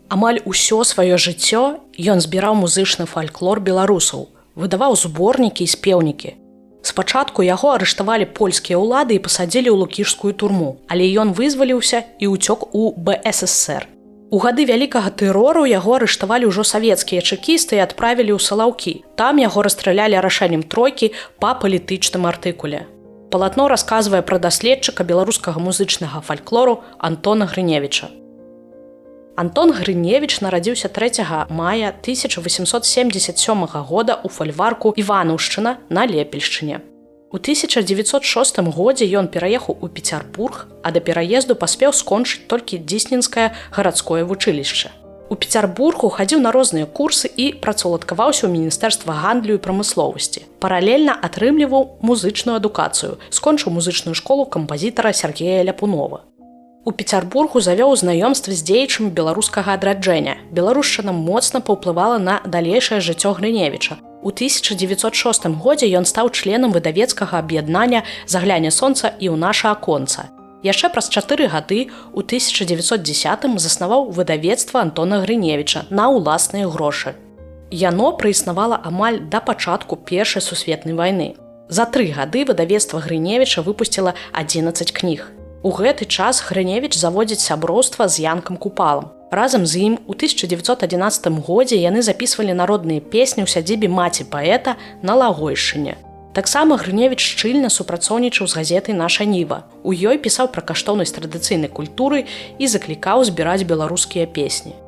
Амаль усё сваё жыццё ён збіраў музычны фальклор беларусаў, выдаваў зборнікі і спеўнікі. Спачатку яго арыштавалі польскія ўлады і пасадзілі ў лукішскую турму, але ён вызваліўся і ўцёк у БССР. У гады вялікага тэрору яго арыштавалі ўжо савецкія чэкісты і адправілі ў Салаўкі. Там яго расстралялі рашэннем тройкі па палітычным артыкуле. Палатно расказвае пра даследчыка беларускага музычнага фальклору Антона Грыневіча. Антон Грыневіч нарадзіўся 3 мая 1877 года ў фальварку Іванаўшчына на Лепельшчыне. У 1906 годзе ён пераехаў у Пецярбург, а да пераезду паспеў скончыць толькі Дзісненскае гарадское вучылішча. У Пецярбургу хадзіў на розныя курсы і працаўладкаваўся ў Міністэрства гандлю і прамысловасці. Паралельна атрымліваў музычную адукацыю, скончыў музычную школу кампазітара Сергея Ляпунова. У Пецярбургу завёў знаёмствы з дзеячамі беларускага адраджэння. Беларушчына моцна паўплывала на далейшае жыццё Грыневіча. У 1906 годзе ён стаў членам выдавецкага аб'яднання «Загляне сонца» і «У наша аконца». Яшчэ праз 4 гады у 1910 заснаваў выдавецтва Антона Грыневіча на ўласныя грошы. Яно праіснавала амаль да пачатку Першай сусветнай вайны. За 3 гады выдавецтва Грыневіча выпусціла 11 кніг. У гэты час Грыневіч заводзіць сяброўства з Янкам Купалам. Разам з ім у 1911 годзе яны запісвалі народныя песні ў сядзібе маці паэта на Лагойшчыне. Таксама Грыневіч шчыльна супрацоўнічаў з газетай «Наша Ніва». У ёй пісаў пра каштоўнасць традыцыйнай культуры і заклікаў збіраць беларускія песні.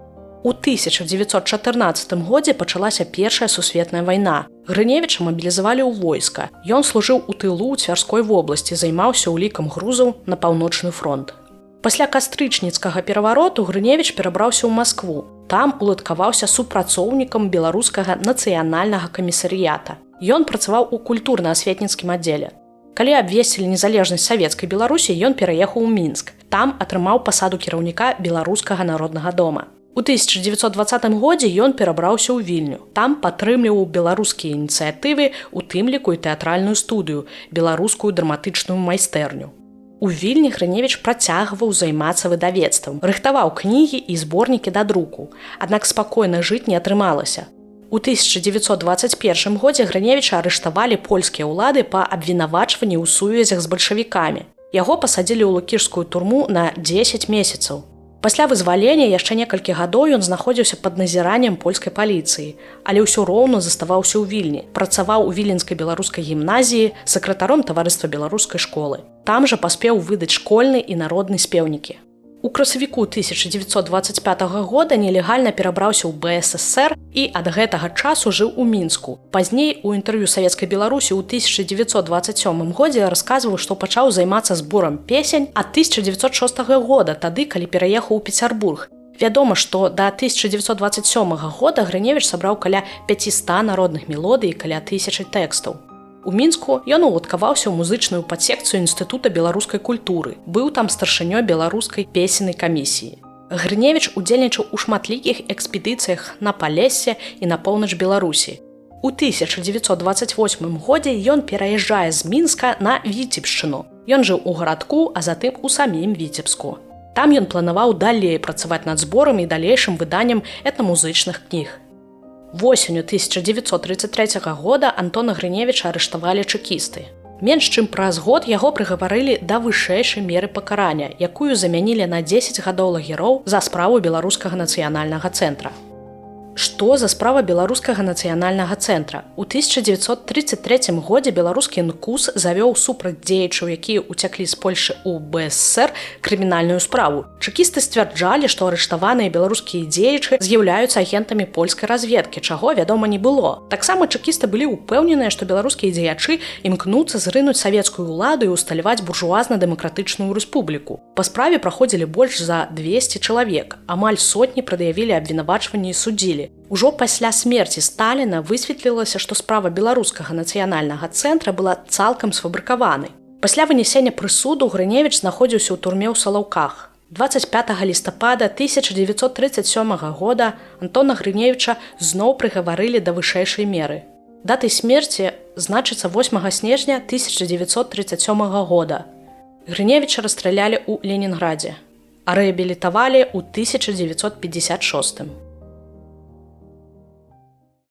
У 1914 годзе пачалася Першая сусветная вайна. Грыневіча мабілізавалі ў войска. Ён служыў у тылу ў Цвярской вобласці, займаўся ўлікам грузаў на паўночны фронт. Пасля кастрычніцкага перавароту Грыневіч перабраўся ў Маскву. Там уладкаваўся супрацоўнікам беларускага нацыянальнага камісарыята. Ён працаваў у культурна-асветніцкім аддзеле. Калі абвесцілі незалежнасць савецкай Беларусі, ён пераехаў у Мінск. Там атрымаў пасаду кіраўніка Беларускага народнага дома. У 1920 годзе ён перабраўся ў Вільню. Там падтрымліваў беларускія ініцыятывы, у тым ліку і тэатральную студыю, беларускую драматычную майстэрню. У Вільні Грыневіч працягваў займацца выдавецтвам, рыхтаваў кнігі і зборнікі да друку. Аднак спакойна жыць не атрымалася. У 1921 годзе Грыневіча арыштавалі польскія ўлады па абвінавачванні ў сувязях з бальшавікамі. Яго пасадзілі ў лукішскую турму на 10 месяцаў. Пасля вызвалення яшчэ некалькі гадоў ён знаходзіўся пад назіраннем польскай паліцыі, але ўсё роўна заставаўся ў Вільні, працаваў у Віленскай беларускай гімназіі, сакратаром таварыства беларускай школы. Там жа паспеў выдаць школьны і народны спеўнікі. У красавіку 1925 года нелегальна перабраўся ў БССР і ад гэтага часу жыў у Мінску. Пазней у інтэрв'ю Савецкай Беларусі ў 1927 годзе расказваў, што пачаў займацца зборам песень ад 1906 года, тады, калі пераехаў у Пецярбург. Вядома, што да 1927 года Грыневіч сабраў каля 500 народных мелодый і каля 1000 тэкстаў. У Мінску ён уладкаваўся ў музычную падсекцыю Інстытута беларускай культуры. Быў там старшынёй беларускай песеннай камісіі. Грыневіч удзельнічаў у шматлікіх экспедыцыях на Палессе і на поўнач Беларусі. У 1928 годзе ён пераязджае з Мінска на Віцебшчыну. Ён жыў у гарадку, а затым у самім Віцебску. Там ён планаваў далей працаваць над зборам і далейшым выданнем этнамузычных кніг. Восенню 1933 года Антона Грыневіча арыштавалі чэкісты. Менш чым праз год яго прыгаварылі да вышэйшай меры пакарання, якую замянілі на 10 гадоў лагероў за справу Беларускага нацыянальнага цэнтра. Што за справа Беларускага нацыянальнага цэнтра? У 1933 годзе беларускі НКУС завёў супраць дзеячаў, якія ўцяклі з Польшы ў БССР, крымінальную справу. Чэкісты сцвярджалі, што арыштаваныя беларускія дзеячы з'яўляюцца агентамі польскай разведкі, чаго, вядома, не было. Таксама чэкісты былі ўпэўненыя, што беларускія дзеячы імкнуцца зрынуць савецкую ўладу і ўсталяваць буржуазна-дэмакратычную рэспубліку. Па справе праходзілі больш за 200 чалавек. Амаль сотні прад'явілі абвінавачванні і судзілі. Ужо пасля смерці Сталіна высветлілася, што справа Беларускага нацыянальнага цэнтра была цалкам сфабрыкаванай. Пасля вынясення прысуду Грыневіч знаходзіўся ў турме ў Салаўках. 25 лістапада 1937 года Антона Грыневіча зноў прыгаварылі да вышэйшай меры. Датай смерці значыцца 8 снежня 1937 года. Грыневіча расстралялі ў Ленінградзе. а рэабілітавалі ў 1956.